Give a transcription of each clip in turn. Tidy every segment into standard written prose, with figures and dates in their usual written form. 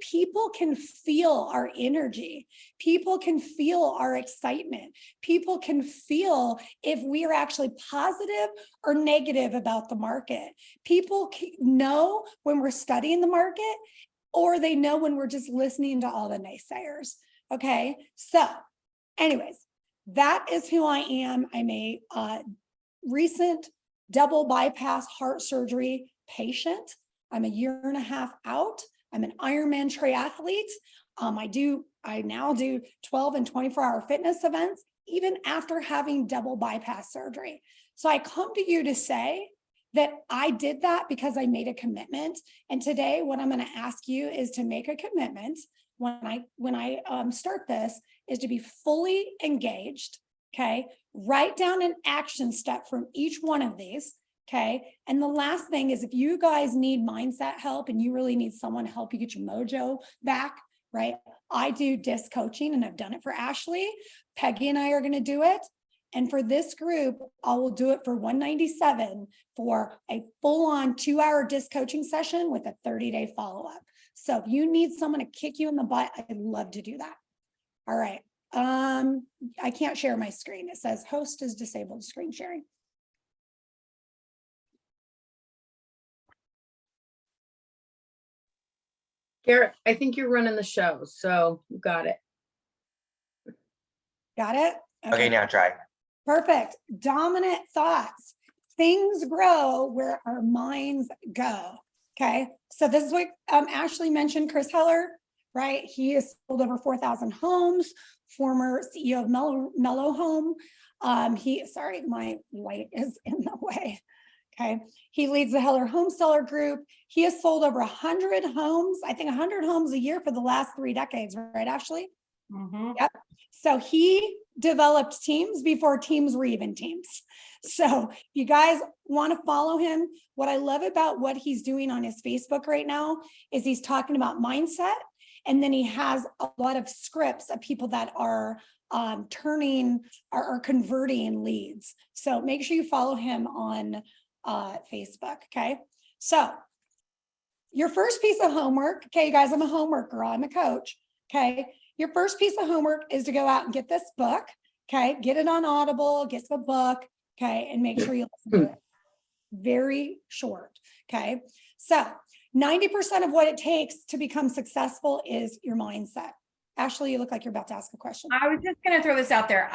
people can feel our energy. People can feel our excitement. People can feel if we are actually positive or negative about the market. People know when we're studying the market, or they know when we're just listening to all the naysayers. Okay. So anyways, that is who I am. I'm a recent double bypass heart surgery patient. I'm a year and a half out. I'm an Ironman triathlete. I now do 12 and 24-hour fitness events, even after having double bypass surgery. So I come to you to say that I did that because I made a commitment. And today, what I'm going to ask you is to make a commitment when I start this, is to be fully engaged. Okay. Write down an action step from each one of these. Okay. And the last thing is, if you guys need mindset help and you really need someone to help you get your mojo back, right? I do disc coaching and I've done it for Ashley. Peggy and I are going to do it. And for this group, I will do it for $197 for a full-on 2-hour disc coaching session with a 30-day follow-up. So if you need someone to kick you in the butt, I'd love to do that. All right. I can't share my screen. It says host is disabled screen sharing. Garrett, I think you're running the show, so you got it. Got it? Okay, now try. Perfect. Dominant thoughts. Things grow where our minds go. Okay. So this is what Ashley mentioned, Chris Heller, right? He has sold over 4,000 homes, former CEO of Mellow Home. Sorry, my light is in the way. Okay. He leads the Heller Home Seller Group. He has sold over 100 homes, I think 100 homes a year for the last 3 decades, right, Ashley? Mm-hmm. Yep. So he developed teams before teams were even teams. So if you guys want to follow him, what I love about what he's doing on his Facebook right now is he's talking about mindset. And then he has a lot of scripts of people that are converting leads. So make sure you follow him on Facebook. Okay. So your first piece of homework, okay, you guys, I'm a homework girl. I'm a coach. Okay. Your first piece of homework is to go out and get this book. Okay. Get it on Audible, get the book. Okay. And make sure you listen to it. Very short. Okay. So 90% of what it takes to become successful is your mindset. Ashley, you look like you're about to ask a question. I was just going to throw this out there.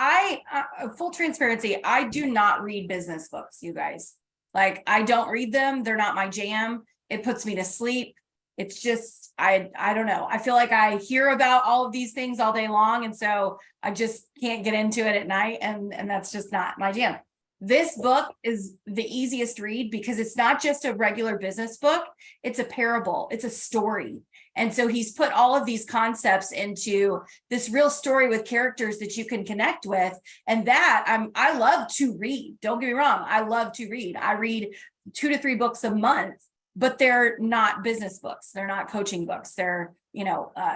Full transparency, I do not read business books, you guys. Like, I don't read them. They're not my jam. It puts me to sleep. It's just, I don't know. I feel like I hear about all of these things all day long. And so I just can't get into it at night. And that's just not my jam. This book is the easiest read because it's not just a regular business book. It's a parable. It's a story. And so he's put all of these concepts into this real story with characters that you can connect with. And that I love to read. Don't get me wrong. I love to read. I read 2 to 3 books a month, but they're not business books. They're not coaching books. They're,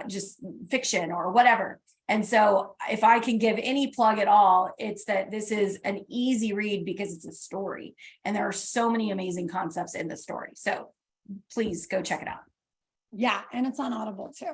just fiction or whatever. And so if I can give any plug at all, it's that this is an easy read because it's a story. And there are so many amazing concepts in the story. So please go check it out. Yeah. And it's on Audible too.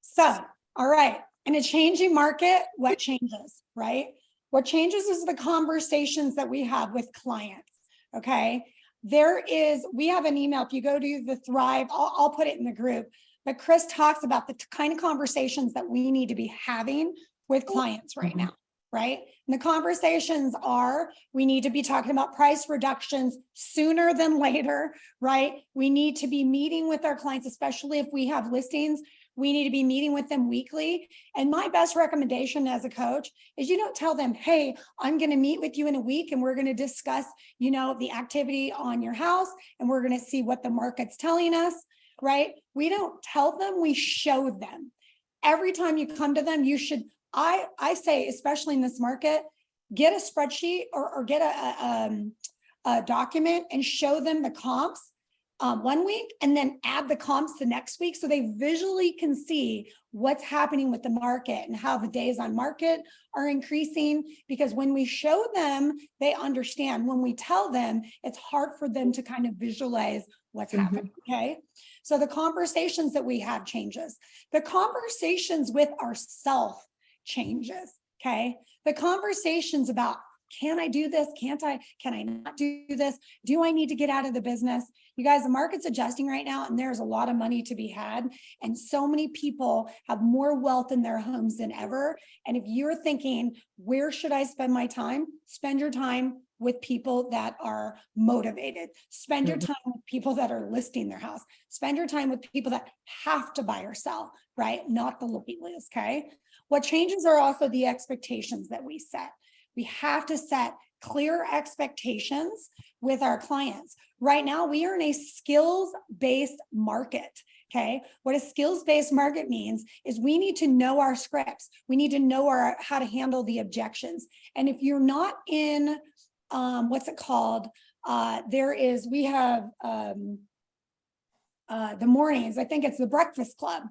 So, all right. In a changing market, what changes, right? What changes is the conversations that we have with clients. Okay. We have an email. If you go to the Thrive, I'll put it in the group, but Chris talks about the kind of conversations that we need to be having with clients right now, right? And the conversations are, we need to be talking about price reductions sooner than later, right? We need to be meeting with our clients, especially if we have listings. We need to be meeting with them weekly. And my best recommendation as a coach is you don't tell them, hey, I'm going to meet with you in a week and we're going to discuss, the activity on your house and we're going to see what the market's telling us, right? We don't tell them, we show them. Every time you come to them, you should, I say, especially in this market, get a spreadsheet or get a document and show them the comps 1 week and then add the comps the next week so they visually can see what's happening with the market and how the days on market are increasing. Because when we show them, they understand. When we tell them, it's hard for them to kind of visualize what's Mhm. happening. Okay. So the conversations that we have changes. The conversations with ourself changes. Okay. The conversations about, can I do this? Can't I? Can I not do this? Do I need to get out of the business? You guys, the market's adjusting right now, and there's a lot of money to be had. And so many people have more wealth in their homes than ever. And if you're thinking, where should I spend my time? Spend your time with people that are motivated. Spend your time with people that are listing their house. Spend your time with people that have to buy or sell, right? Not the looking list. Okay. What changes are also the expectations that we set. We have to set clear expectations with our clients. Right now, we are in a skills-based market. Okay. What a skills-based market means is we need to know our scripts. We need to know how to handle the objections. And if you're not in, what's it called? We have the mornings, I think it's the Breakfast Club.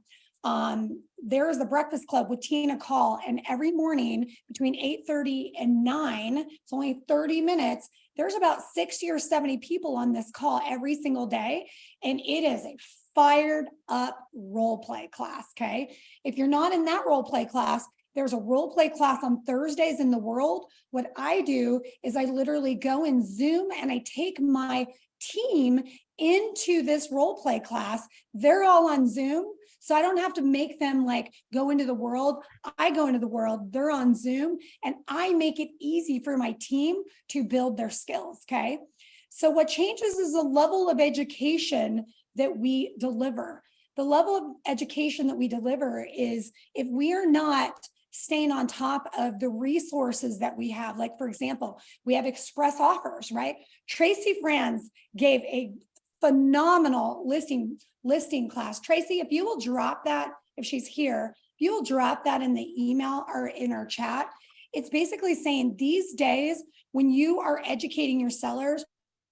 There is the Breakfast Club with Tina Call, and every morning between 8:30 and 9, it's only 30 minutes. There's about 60 or 70 people on this call every single day, and it is a fired up role play class. Okay. If you're not in that role play class, there's a role play class on Thursdays in the world. What I do is I literally go in Zoom and I take my team into this role play class. They're all on Zoom. So I don't have to make them like go into the world. I go into the world, they're on Zoom, and I make it easy for my team to build their skills. Okay. So what changes is the level of education that we deliver. The level of education that we deliver is, if we are not staying on top of the resources that we have, like for example, we have express offers, right? Tracy Franz gave a phenomenal listing class. Tracy, if you will drop that, if she's here, if you will drop that in the email or in our chat, it's basically saying these days when you are educating your sellers,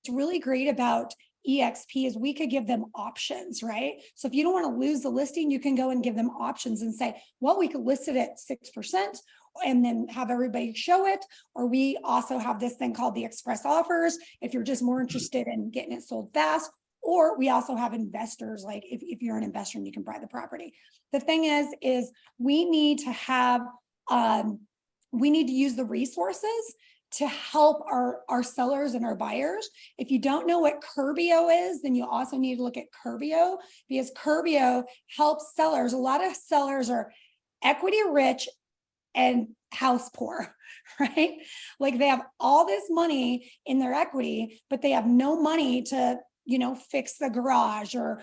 it's really great about EXP is we could give them options, right? So if you don't want to lose the listing, you can go and give them options and say, well, we could list it at 6% and then have everybody show it. Or we also have this thing called the express offers, if you're just more interested in getting it sold fast. Or we also have investors, like if you're an investor and you can buy the property. The thing is we need to have, we need to use the resources to help our sellers and our buyers. If you don't know what Curbio is, then you also need to look at Curbio, because Curbio helps sellers. A lot of sellers are equity rich and house poor, right? Like they have all this money in their equity, but they have no money to, fix the garage or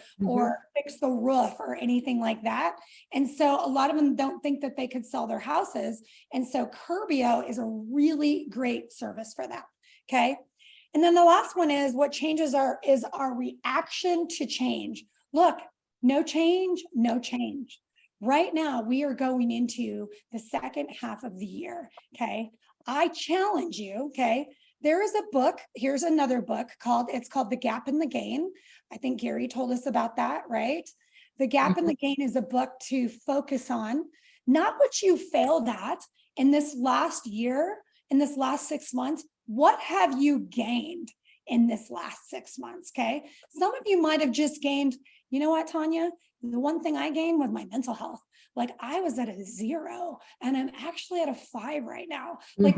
fix the roof or anything like that. And so a lot of them don't think that they could sell their houses. And so Curbio is a really great service for that. Okay. And then the last one is what changes is our reaction to change. Look, no change, no change. Right now, we are going into the second half of the year. Okay. I challenge you. Okay. There is a book. Here's another book it's called The Gap and the Gain. I think Gary told us about that, right? The Gap and the Gain is a book to focus on not what you failed at in this last year, in this last 6 months. What have you gained in this last 6 months? Okay. Some of you might have just gained, you know what, Tanya? The one thing I gained was my mental health. Like I was at a 0 and I'm actually at a 5 right now. Like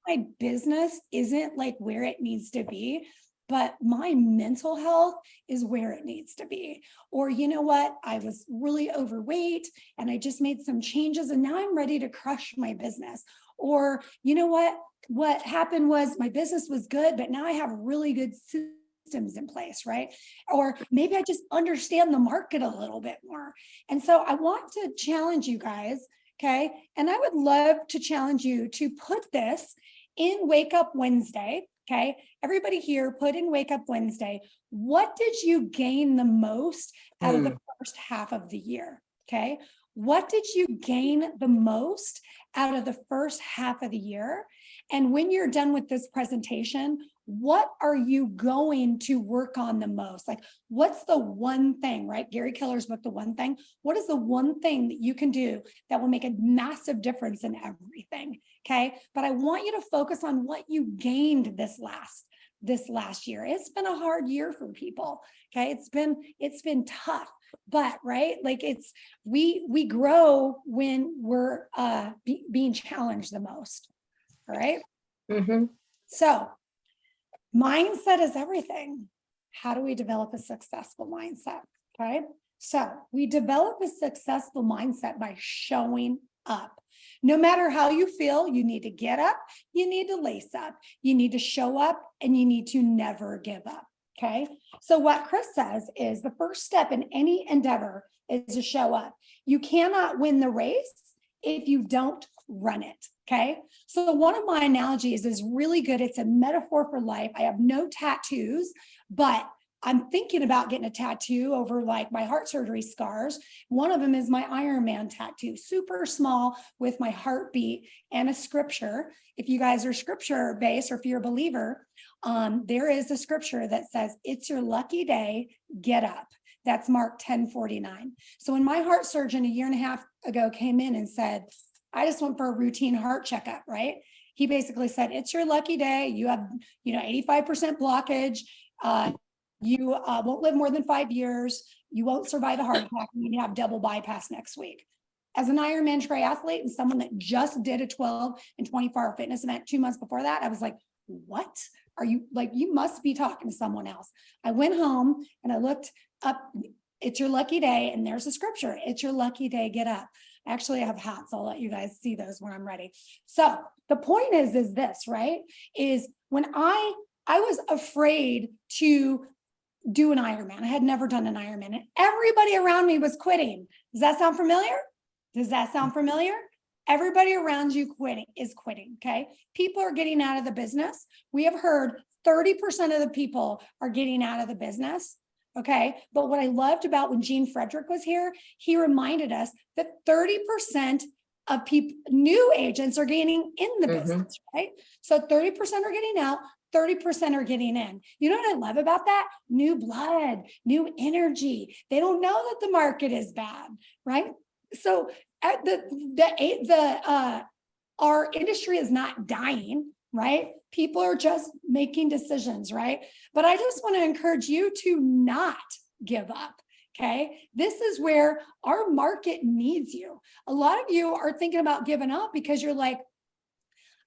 my business isn't like where it needs to be, but my mental health is where it needs to be. Or you know what? I was really overweight and I just made some changes and now I'm ready to crush my business. Or you know what happened was my business was good, but now I have really good systems in place, right? Or maybe I just understand the market a little bit more. And so I want to challenge you guys, okay? And I would love to challenge you to put this in Wake Up Wednesday, okay? Everybody here, put in Wake Up Wednesday. What did you gain the most out of the first half of the year, okay? What did you gain the most out of the first half of the year? And when you're done with this presentation, what are you going to work on the most? Like, what's the one thing, right? Gary Keller's book, The One Thing. What is the one thing that you can do that will make a massive difference in everything? Okay. But I want you to focus on what you gained this last this last year. It's been a hard year for people. Okay. It's been tough, but right. Like we grow when we're being challenged the most. All right. Mm-hmm. So mindset is everything. How do we develop a successful mindset? Okay. So we develop a successful mindset by showing up. No matter how you feel, you need to get up, you need to lace up, you need to show up, and you need to never give up. Okay. So what Chris says is the first step in any endeavor is to show up. You cannot win the race if you don't run it. Okay. So one of my analogies is really good. It's a metaphor for life. I have no tattoos, but I'm thinking about getting a tattoo over like my heart surgery scars. One of them is my Ironman tattoo, super small with my heartbeat and a scripture. If you guys are scripture based or if you're a believer, there is a scripture that says, it's your lucky day, get up. That's Mark 10:49. So when my heart surgeon a year and a half ago came in and said, I just went for a routine heart checkup, right? He basically said, it's your lucky day. You have, 85% blockage. You won't live more than 5 years. You won't survive a heart attack. You need to have double bypass next week. As an Ironman triathlete and someone that just did a 12 and 24-hour fitness event 2 months before that, I was like, what are you like? You must be talking to someone else. I went home and I looked up, it's your lucky day. And there's a scripture. It's your lucky day. Get up. Actually, I have hats. I'll let you guys see those when I'm ready. So the point is this, right? Is when I was afraid to do an Ironman. I had never done an Ironman and everybody around me was quitting. Does that sound familiar? Does that sound familiar? Everybody around you is quitting. Okay. People are getting out of the business. We have heard 30% of the people are getting out of the business. Okay. But what I loved about when Gene Frederick was here, he reminded us that 30% of people, new agents are getting in the business, right? So 30% are getting out, 30% are getting in. You know what I love about that? New blood, new energy. They don't know that the market is bad, right? So at our industry is not dying, right? People are just making decisions, right? But I just want to encourage you to not give up. Okay. This is where our market needs you. A lot of you are thinking about giving up because you're like,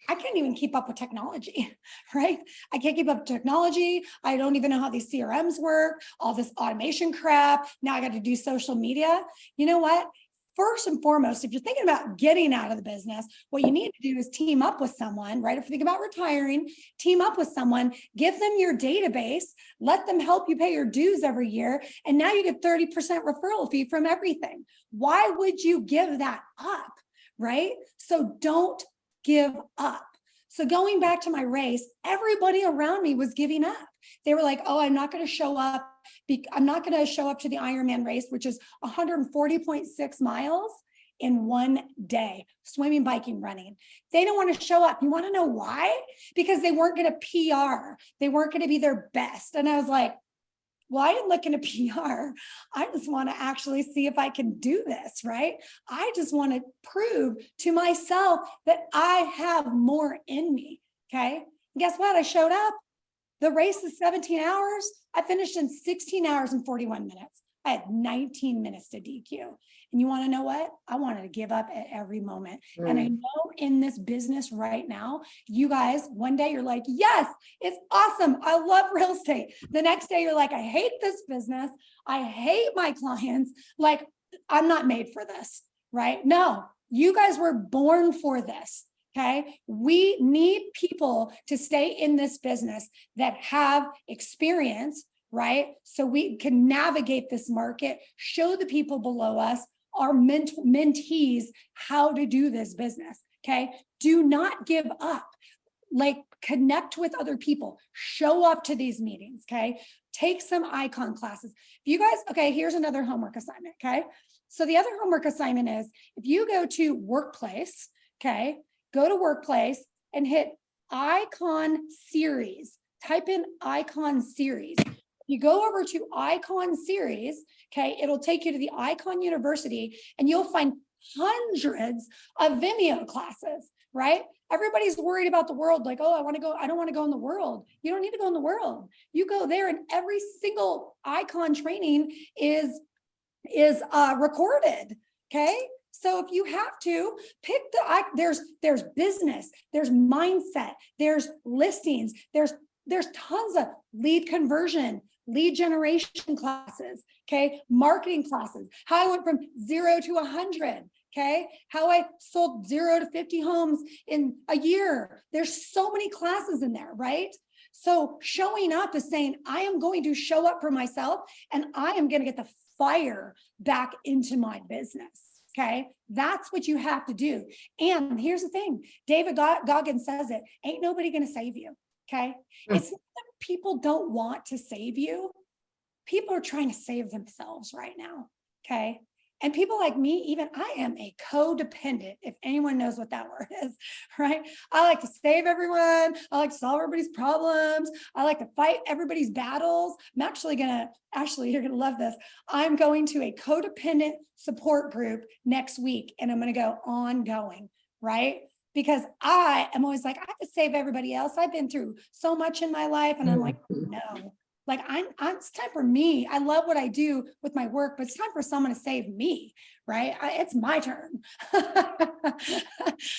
I can't even keep up with technology, right? I can't keep up with technology. I don't even know how these CRMs work, all this automation crap. Now I got to do social media. You know what? First and foremost, if you're thinking about getting out of the business, what you need to do is team up with someone, right? If you think about retiring, team up with someone, give them your database, let them help you pay your dues every year. And now you get 30% referral fee from everything. Why would you give that up, right? So don't give up. So going back to my race, everybody around me was giving up. They were like, oh, I'm not going to show up. I'm not going to show up to the Ironman race, which is 140.6 miles in one day, swimming, biking, running. They don't want to show up. You want to know why? Because they weren't going to PR. They weren't going to be their best. And I was like, well, I didn't look into PR. I just want to actually see if I can do this, right? I just want to prove to myself that I have more in me, okay? And guess what? I showed up. The race is 17 hours. I finished in 16 hours and 41 minutes. I had 19 minutes to DQ. And you want to know what? I wanted to give up at every moment. And I know in this business right now, you guys, one day you're like, yes, it's awesome. I love real estate. The next day you're like, I hate this business. I hate my clients. Like, I'm not made for this, right? No, you guys were born for this. Okay. We need people to stay in this business that have experience, right? So we can navigate this market, show the people below us, our mentees, how to do this business. Okay. Do not give up. Like, connect with other people, show up to these meetings. Okay. Take some icon classes. If you guys, okay, here's another homework assignment. Okay. So the other homework assignment is if you go to Workplace, okay, go to Workplace and hit icon series, type in icon series. You go over to icon series, okay, it'll take you to the Icon University and you'll find hundreds of Vimeo classes, right? Everybody's worried about the world. Like, oh, I want to go. I don't want to go in the world. You don't need to go in the world. You go there, and every single icon training is recorded. Okay. So if you have to pick there's business, there's mindset, there's listings, there's tons of lead conversion, lead generation classes, okay, marketing classes, how I went from 0 to 100, okay, how I sold 0 to 50 homes in a year. There's so many classes in there, right? So showing up is saying, I am going to show up for myself, and I am going to get the fire back into my business. Okay, that's what you have to do. And here's the thing, David Goggins says it, ain't nobody going to save you. Okay, it's not that people don't want to save you. People are trying to save themselves right now. Okay, and people like me, even I am a codependent, if anyone knows what that word is, right? I like to save everyone. I like to solve everybody's problems. I like to fight everybody's battles. You're going to love this. I'm going to a codependent support group next week, and I'm going to go ongoing, right? Because I am always like, I have to save everybody else. I've been through so much in my life. And I'm like, no. Like it's time for me. I love what I do with my work, but it's time for someone to save me, right? It's my turn.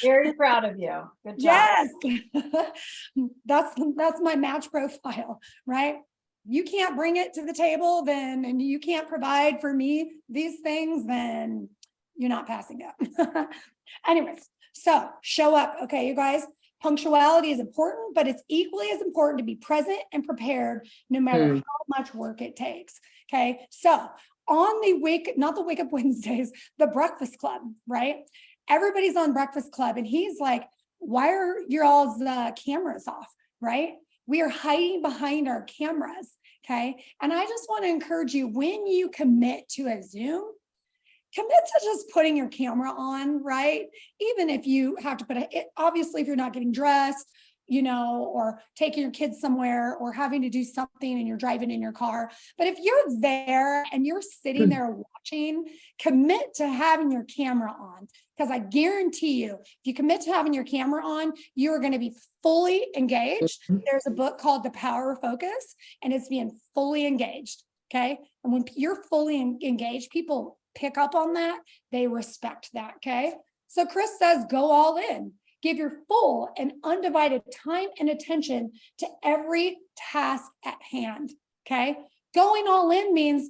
Very proud of you. Good job. Yes. That's my match profile, right? You can't bring it to the table, and you can't provide for me these things, then you're not passing up. Anyways, so show up. Okay, you guys. Punctuality is important, but it's equally as important to be present and prepared no matter how much work it takes. Okay. So on the not the Wake Up Wednesdays, the Breakfast Club, right? Everybody's on Breakfast Club, and he's like, why are your all's cameras off, right? We are hiding behind our cameras. Okay. And I just want to encourage you, when you commit to a Zoom, commit to just putting your camera on, right? Even if you have to put obviously, if you're not getting dressed, or taking your kids somewhere, or having to do something and you're driving in your car. But if you're there and you're sitting there watching, commit to having your camera on, because I guarantee you, if you commit to having your camera on, you are going to be fully engaged. There's a book called The Power of Focus, and it's being fully engaged. Okay. And when you're fully engaged, people pick up on that. They respect that. Okay. So Chris says, go all in. Give your full and undivided time and attention to every task at hand. Okay. Going all in means,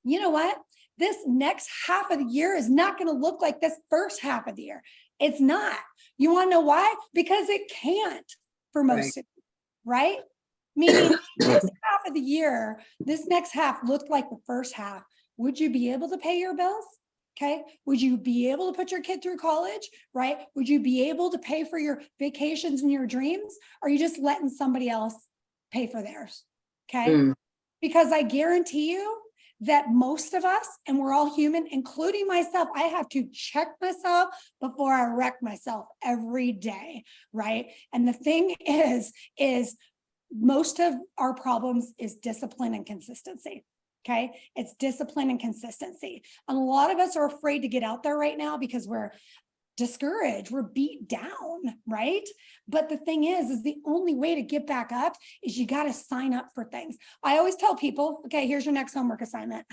you know what? This next half of the year is not going to look like this first half of the year. It's not. You want to know why? Because it can't for most of you, right? Meaning this half of the year, this next half looked like the first half. Would you be able to pay your bills? Okay. Would you be able to put your kid through college? Right? Would you be able to pay for your vacations and your dreams? Or are you just letting somebody else pay for theirs? Okay. Because I guarantee you that most of us, and we're all human, including myself, I have to check myself before I wreck myself every day. Right. And the thing is most of our problems is discipline and consistency. Okay. It's discipline and consistency. And a lot of us are afraid to get out there right now because we're discouraged, we're beat down, right? But the thing is the only way to get back up is you got to sign up for things. I always tell people, okay, here's your next homework assignment.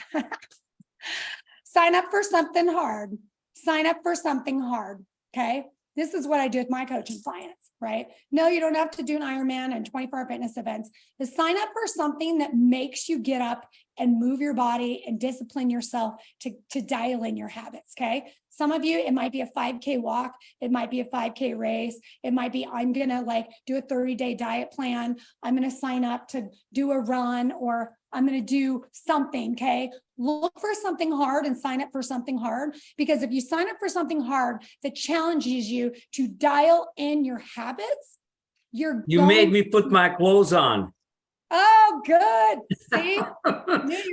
Sign up for something hard. Sign up for something hard. Okay. This is what I do with my coaching clients, right? No, you don't have to do an Ironman and 24-hour fitness events. Just sign up for something that makes you get up and move your body and discipline yourself to dial in your habits, okay? Some of you, it might be a 5K walk. It might be a 5K race. It might be, I'm going to do a 30-day diet plan. I'm going to sign up to do a run, or I'm going to do something, okay? Look for something hard and sign up for something hard, because if you sign up for something hard that challenges you to dial in your habits, you made me put my clothes on. Oh, good. See?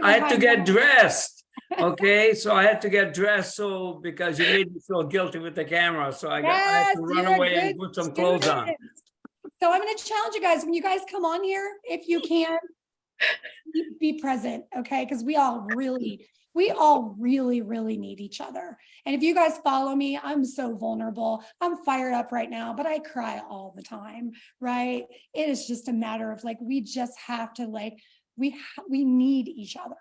I had to get dressed. Okay, so I had to get dressed because you made me feel guilty with the camera. So I had to run away and put some clothes on. So I'm going to challenge you guys, when you guys come on here, if you can, be present, okay? Because we all really We all really, really need each other. And if you guys follow me, I'm so vulnerable. I'm fired up right now, but I cry all the time, right? It is just a matter of like, we just have to like, we need each other.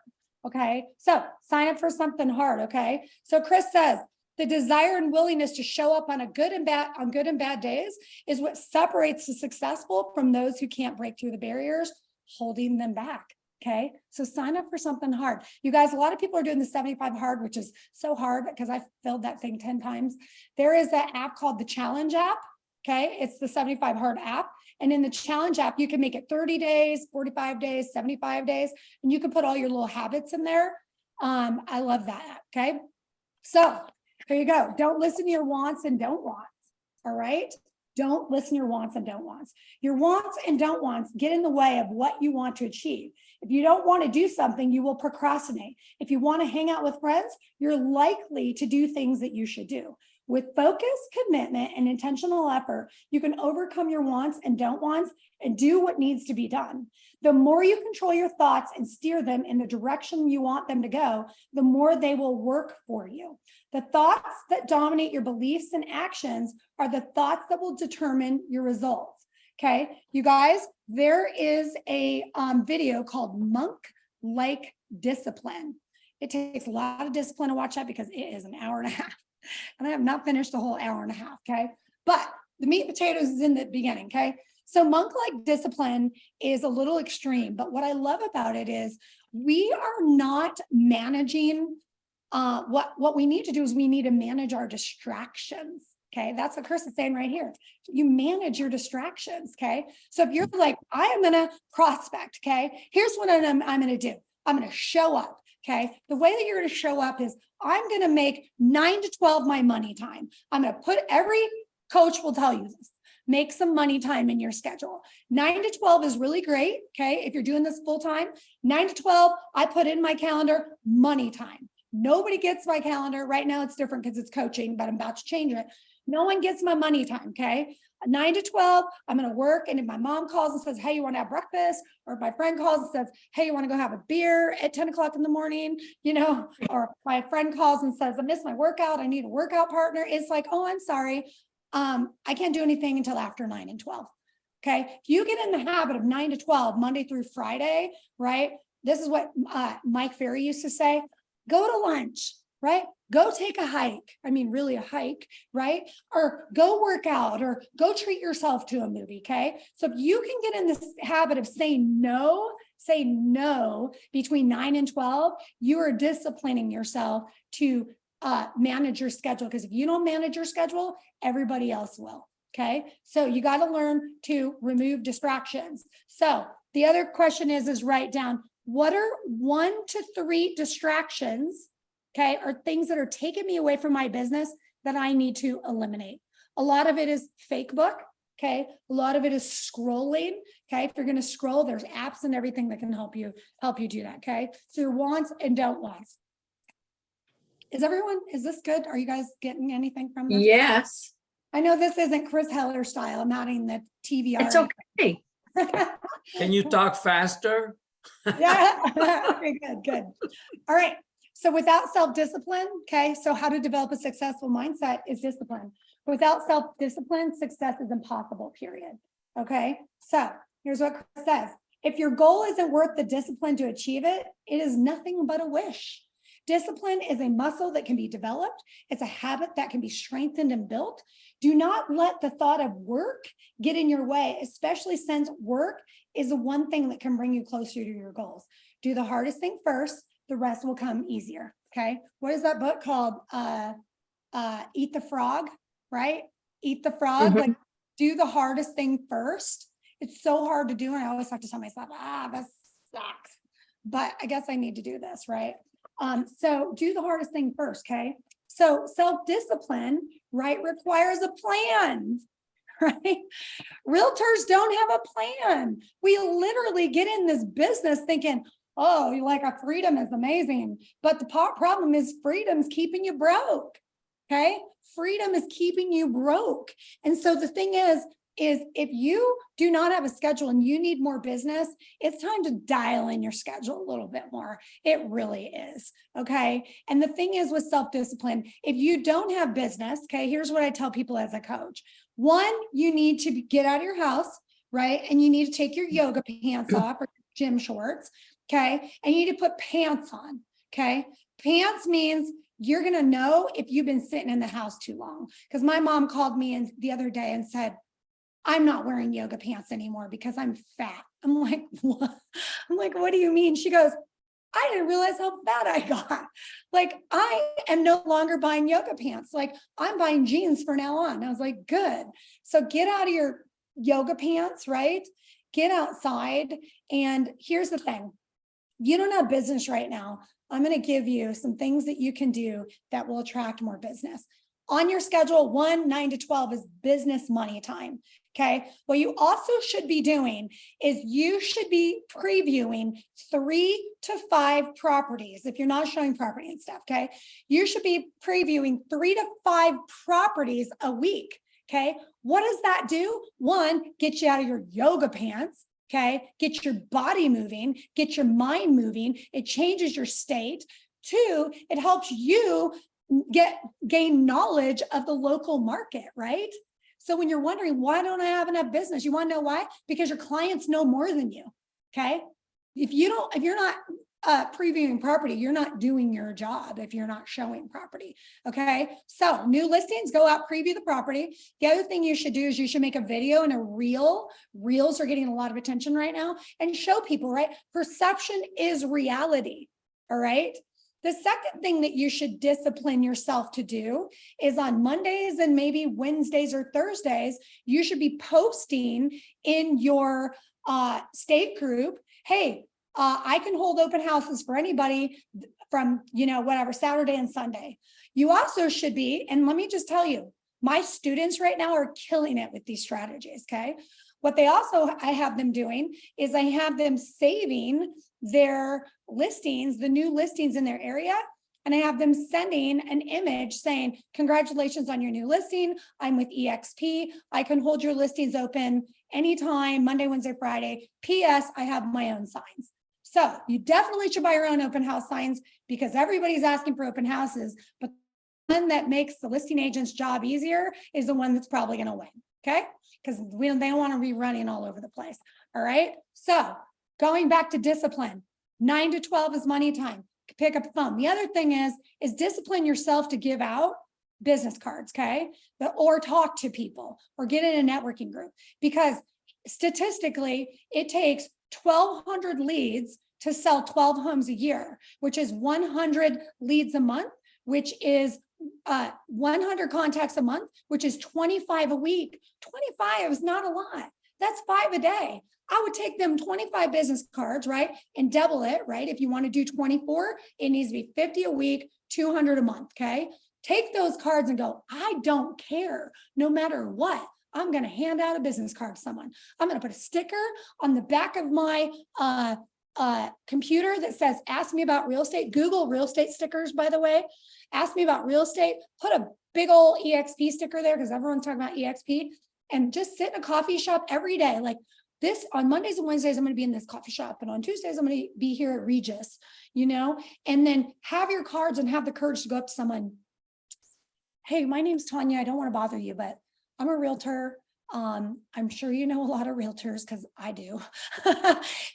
Okay. So sign up for something hard. Okay. So Chris says, the desire and willingness to show up on good and bad days is what separates the successful from those who can't break through the barriers holding them back. Okay. So sign up for something hard. You guys, a lot of people are doing the 75 hard, which is so hard because I filled that thing 10 times. There is that app called the Challenge app. Okay. It's the 75 hard app. And in the Challenge app, you can make it 30 days, 45 days, 75 days, and you can put all your little habits in there. I love that app. Okay. So there you go. Don't listen to your wants and don't wants. All right. Don't listen to your wants and don't wants. Your wants and don't wants get in the way of what you want to achieve. If you don't want to do something, you will procrastinate. If you want to hang out with friends, you're likely to do things that you should do. With focus, commitment, and intentional effort, you can overcome your wants and don't wants and do what needs to be done. The more you control your thoughts and steer them in the direction you want them to go, the more they will work for you. The thoughts that dominate your beliefs and actions are the thoughts that will determine your results. Okay, you guys, there is a video called Monk-like Discipline. It takes a lot of discipline to watch that because it is an hour and a half. And I have not finished the whole hour and a half, okay? But the meat and potatoes is in the beginning, okay? So monk-like discipline is a little extreme, but what I love about it is we are not managing, what we need to do is we need to manage our distractions, okay? That's what Chris is saying right here. You manage your distractions, okay? So if you're like, I am gonna prospect, okay? Here's what I'm gonna do. I'm gonna show up, okay? The way that you're gonna show up is I'm going to make 9 to 12 my money time. I'm going to put every coach will tell you this. Make some money time in your schedule. 9 to 12 is really great. Okay. If you're doing this full time, 9 to 12, I put in my calendar money time. Nobody gets my calendar right now. It's different because it's coaching, but I'm about to change it. No one gets my money time. Okay. 9 to 12, I'm going to work. And if my mom calls and says, hey, you want to have breakfast? Or if my friend calls and says, hey, you want to go have a beer at 10 o'clock in the morning, you know, or my friend calls and says, I missed my workout. I need a workout partner. It's like, oh, I'm sorry. I can't do anything until after 9 and 12. Okay. If you get in the habit of 9 to 12, Monday through Friday, right? This is what Mike Ferry used to say, go to lunch, right? Go take a hike. I mean, really a hike, right? Or go work out or go treat yourself to a movie. Okay. So if you can get in this habit of saying no between 9 and 12, you are disciplining yourself to manage your schedule. Because if you don't manage your schedule, everybody else will. Okay. So you got to learn to remove distractions. So the other question is write down what are 1 to 3 distractions, okay, or things that are taking me away from my business that I need to eliminate. A lot of it is fake book, okay? A lot of it is scrolling, okay? If you're going to scroll, there's apps and everything that can help you do that, okay? So your wants and don't wants. Is this good? Are you guys getting anything from this? Yes. I know this isn't Chris Heller style. I'm adding the TV. It's okay. Can you talk faster? Yeah. Okay, good. All right. So without self-discipline, okay, so how to develop a successful mindset is discipline. Without self-discipline, success is impossible, period. Okay, so here's what Chris says. If your goal isn't worth the discipline to achieve it, it is nothing but a wish. Discipline is a muscle that can be developed. It's a habit that can be strengthened and built. Do not let the thought of work get in your way, especially since work is the one thing that can bring you closer to your goals. Do the hardest thing first. The rest will come easier. Okay. What is that book called? Eat the Frog, right? Eat the Frog. Like, do the hardest thing first. It's so hard to do. And I always have to tell myself, this sucks. But I guess I need to do this, right? So do the hardest thing first. Okay. So self-discipline, right, requires a plan, right? Realtors don't have a plan. We literally get in this business thinking, oh, you like a freedom is amazing. But the problem is freedom's keeping you broke. Okay. Freedom is keeping you broke. And so the thing is, is if you do not have a schedule and you need more business, it's time to dial in your schedule a little bit more. It really is. Okay. And the thing is with self-discipline, if you don't have business, okay, here's what I tell people as a coach. One, you need to get out of your house, right? And you need to take your yoga pants off or gym shorts. Okay. And you need to put pants on. Okay. Pants means you're going to know if you've been sitting in the house too long. Because my mom called me the other day and said, I'm not wearing yoga pants anymore because I'm fat. I'm like, what? I'm like, what do you mean? She goes, I didn't realize how fat I got. Like, I am no longer buying yoga pants. Like, I'm buying jeans from now on. I was like, good. So get out of your yoga pants, right? Get outside. And here's the thing. You don't have business right now. I'm going to give you some things that you can do that will attract more business. On your schedule, 9 to 12 is business money time. Okay. What you also should be doing is you should be previewing 3 to 5 properties. If you're not showing property and stuff, okay, you should be previewing 3 to 5 properties a week. Okay. What does that do? One, get you out of your yoga pants. Okay. Get your body moving, get your mind moving. It changes your state. 2, it helps you gain knowledge of the local market, right? So when you're wondering, why don't I have enough business? You want to know why? Because your clients know more than you. Okay. If you're not previewing property, you're not doing your job if you're not showing property. Okay. So new listings, go out, preview the property. The other thing you should do is you should make a video and a reel. Reels are getting a lot of attention right now, and show people, right? Perception is reality. All right. The second thing that you should discipline yourself to do is on Mondays and maybe Wednesdays or Thursdays, you should be posting in your state group, hey, I can hold open houses for anybody from, whatever, Saturday and Sunday. You also should be, and let me just tell you, my students right now are killing it with these strategies, okay? What I have them doing is I have them saving their listings, the new listings in their area, and I have them sending an image saying, congratulations on your new listing. I'm with EXP. I can hold your listings open anytime, Monday, Wednesday, Friday. P.S. I have my own signs. So you definitely should buy your own open house signs because everybody's asking for open houses, but the one that makes the listing agent's job easier is the one that's probably going to win. Okay. Because they don't want to be running all over the place. All right. So going back to discipline, 9 to 12 is money time. Pick up the phone. The other thing is discipline yourself to give out business cards. Okay. Or talk to people or get in a networking group, because statistically it takes 1,200 leads to sell 12 homes a year, which is 100 leads a month, which is 100 contacts a month, which is 25 a week. 25 is not a lot. That's 5 a day. I would take them 25 business cards, right? And double it, right? If you want to do 24, it needs to be 50 a week, 200 a month. Okay. Take those cards and go, I don't care. No matter what, I'm going to hand out a business card to someone. I'm going to put a sticker on the back of my computer that says, ask me about real estate. Google real estate stickers, by the way. Ask me about real estate. Put a big old EXP sticker there because everyone's talking about EXP. And just sit in a coffee shop every day. Like this, on Mondays and Wednesdays, I'm going to be in this coffee shop. And on Tuesdays, I'm going to be here at Regis, and then have your cards and have the courage to go up to someone. Hey, my name's Tanya. I don't want to bother you, but I'm a realtor. I'm sure you know a lot of realtors because I do.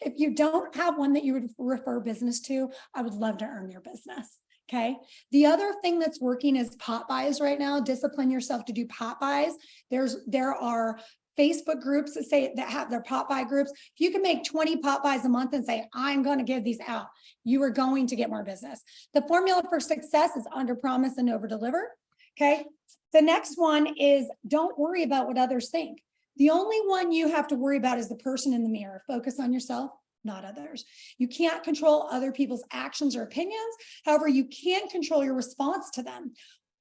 If you don't have one that you would refer business to, I would love to earn your business. Okay. The other thing that's working is pop buys right now. Discipline yourself to do pop buys. There are Facebook groups that have their pop buy groups. If you can make 20 pop buys a month and say, I'm going to give these out, you are going to get more business. The formula for success is under promise and over deliver. Okay. The next one is don't worry about what others think. The only one you have to worry about is the person in the mirror. Focus on yourself, not others. You can't control other people's actions or opinions. However, you can control your response to them.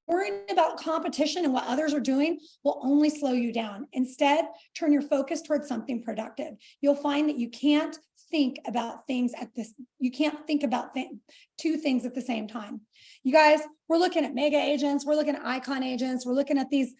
Worrying about competition and what others are doing will only slow you down. Instead, turn your focus towards something productive. You'll find that you can't think about two things at the same time. You guys, we're looking at mega agents, we're looking at icon agents, we're looking at these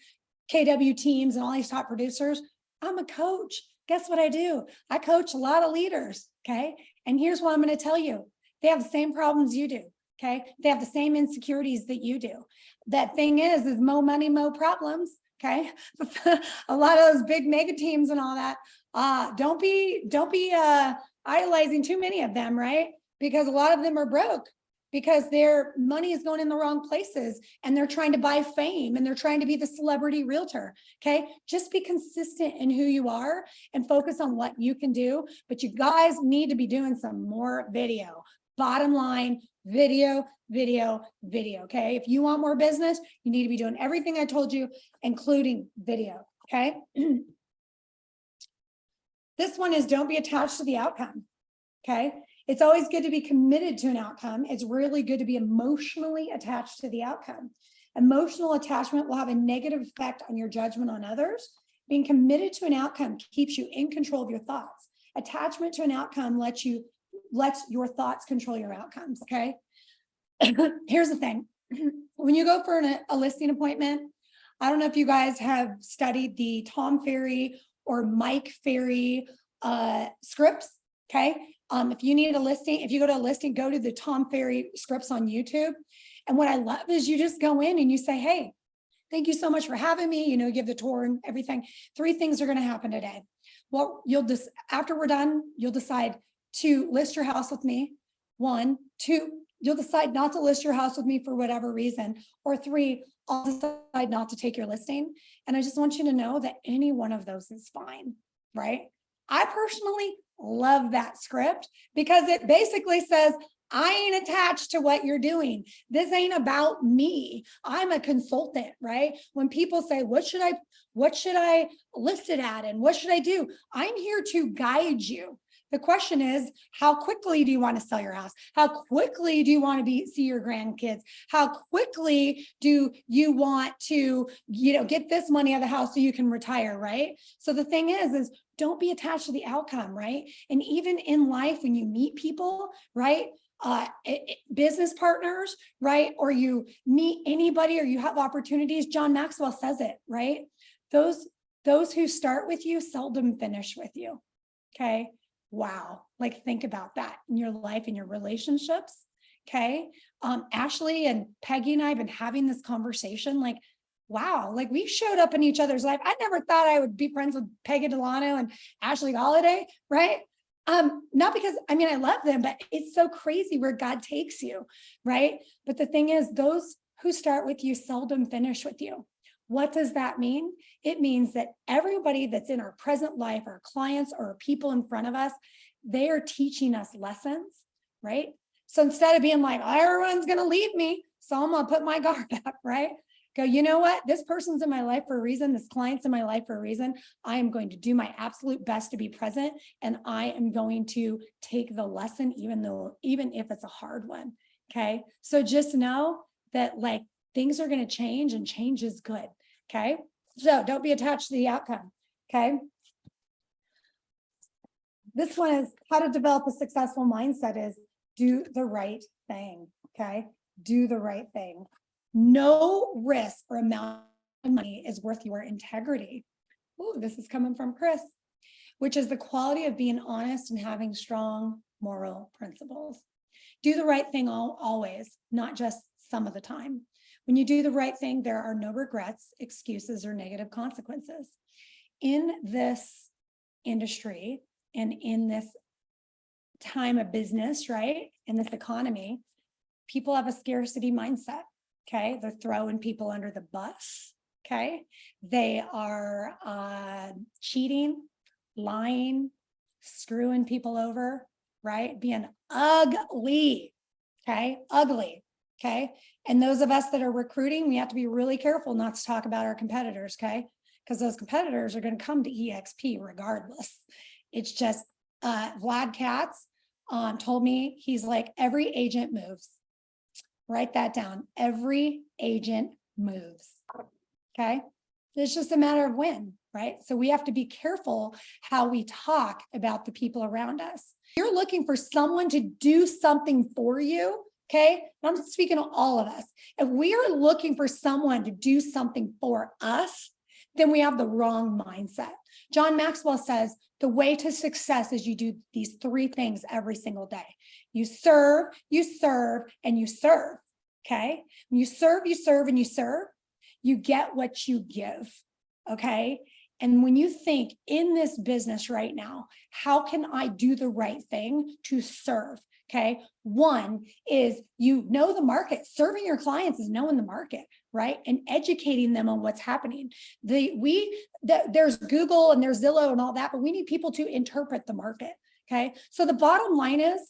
KW teams and all these top producers. I'm a coach. Guess what I do? I coach a lot of leaders. Okay. And here's what I'm going to tell you. They have the same problems you do. Okay. They have the same insecurities that you do. That thing is more money, more problems. Okay. A lot of those big mega teams and all that. Don't be idolizing too many of them, right? Because a lot of them are broke because their money is going in the wrong places and they're trying to buy fame and they're trying to be the celebrity realtor. Okay. Just be consistent in who you are and focus on what you can do. But you guys need to be doing some more video. Bottom line, video. Okay. If you want more business, you need to be doing everything I told you, including video. Okay. This one is don't be attached to the outcome. Okay. It's always good to be committed to an outcome. It's really good to be emotionally attached to the outcome. Emotional attachment will have a negative effect on your judgment on others. Being committed to an outcome keeps you in control of your thoughts. Attachment to an outcome lets your thoughts control your outcomes. Okay. Here's the thing. When you go for a listing appointment, I don't know if you guys have studied the Tom Ferry or Mike Ferry scripts. Okay. If you need a listing, if you go to a listing, go to the Tom Ferry scripts on YouTube. And what I love is you just go in and you say, hey, thank you so much for having me, give the tour and everything. 3 things are going to happen today. Well, after we're done, you'll decide to list your house with me. 1, 2, you'll decide not to list your house with me for whatever reason. Or 3, I'll decide not to take your listing. And I just want you to know that any one of those is fine, right? I personally love that script because it basically says, I ain't attached to what you're doing. This ain't about me. I'm a consultant, right? When people say, what should I list it at? And what should I do? I'm here to guide you. The question is, how quickly do you want to sell your house? How quickly do you want to see your grandkids? How quickly do you want to, get this money out of the house so you can retire, right? So the thing is don't be attached to the outcome, right? And even in life, when you meet people, right? Business partners, right? Or you meet anybody or you have opportunities, John Maxwell says it, right? Those who start with you seldom finish with you. Okay. Wow. Like think about that in your life, in your relationships. Okay. Ashley and Peggy and I have been having this conversation, like, wow, like we showed up in each other's life. I never thought I would be friends with Peggy Delano and Ashley Holiday, right? Not because, I love them, but it's so crazy where God takes you, right? But the thing is, those who start with you seldom finish with you. What does that mean? It means that everybody that's in our present life, our clients or people in front of us, they are teaching us lessons, right? So instead of being like, everyone's going to leave me, so I'm going to put my guard up, right? Go, you know what? This person's in my life for a reason. This client's in my life for a reason. I am going to do my absolute best to be present. And I am going to take the lesson, even if it's a hard one. Okay. So just know that like things are going to change and change is good. Okay. So don't be attached to the outcome. Okay. This one is how to develop a successful mindset is do the right thing. Okay. Do the right thing. No risk or amount of money is worth your integrity. Oh, this is coming from Chris, which is the quality of being honest and having strong moral principles. Do the right thing always, not just some of the time. When you do the right thing, there are no regrets, excuses, or negative consequences. In this industry and in this time of business, right, in this economy, people have a scarcity mindset. Okay, they're throwing people under the bus. Okay, they are cheating, lying, screwing people over, right? Being ugly. Okay, ugly. Okay, and those of us that are recruiting, we have to be really careful not to talk about our competitors. Okay, because those competitors are going to come to EXP regardless. It's just Vlad Katz told me, he's like, every agent moves. Write that down. Every agent moves. Okay. It's just a matter of when, right? So we have to be careful how we talk about the people around us. You're looking for someone to do something for you. Okay. I'm speaking to all of us. If we are looking for someone to do something for us, then we have the wrong mindset. John Maxwell says the way to success is you do these 3 things every single day. You serve, and you serve. Okay. When you serve, and you serve, you get what you give. Okay. And when you think in this business right now, how can I do the right thing to serve? Okay. One is, you know, the market. Serving your clients is knowing the market, right? And educating them on what's happening. There's Google and there's Zillow and all that, but we need people to interpret the market. Okay. So the bottom line is,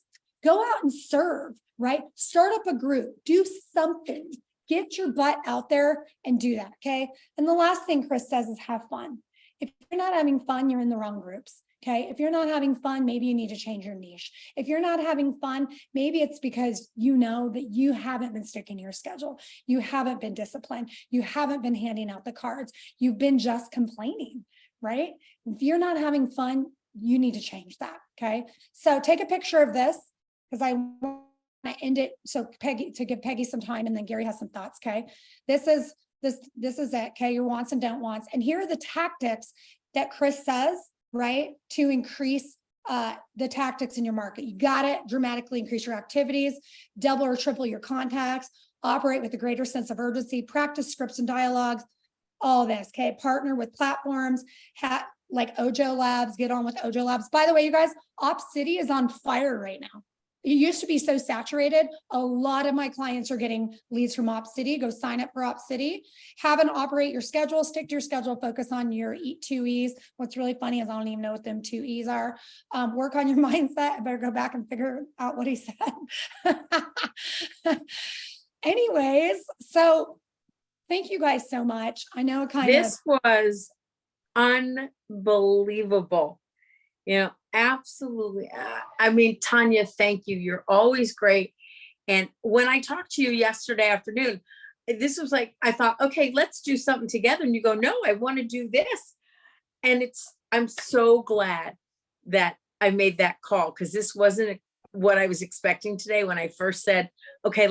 go out and serve, right? Start up a group, do something, get your butt out there and do that. Okay. And the last thing Chris says is have fun. If you're not having fun, you're in the wrong groups. Okay. If you're not having fun, maybe you need to change your niche. If you're not having fun, maybe it's because you know that you haven't been sticking to your schedule. You haven't been disciplined. You haven't been handing out the cards. You've been just complaining, right? If you're not having fun, you need to change that. Okay. So take a picture of this, because I want to end it. So Peggy, to give Peggy some time, and then Gary has some thoughts. Okay. This is it. Okay. Your wants and don't wants. And here are the tactics that Chris says, right, to increase the tactics in your market. You got to dramatically increase your activities, double or triple your contacts, operate with a greater sense of urgency, practice scripts and dialogues, all this. Okay. Partner with platforms, like Ojo Labs, get on with Ojo Labs. By the way, you guys, Op City is on fire right now. It used to be so saturated. A lot of my clients are getting leads from Op City. Go sign up for Op City. Have an operate your schedule, stick to your schedule, focus on your 2 E's. What's really funny is I don't even know what them 2 E's are. Work on your mindset. I better go back and figure out what he said. Anyways, so thank you guys so much. I know This was unbelievable. You know, absolutely. I mean, Tanya, thank you. You're always great. And when I talked to you yesterday afternoon, this was like, I thought, okay, let's do something together. And you go, no, I want to do this. And I'm so glad that I made that call, because this wasn't what I was expecting today when I first said, okay,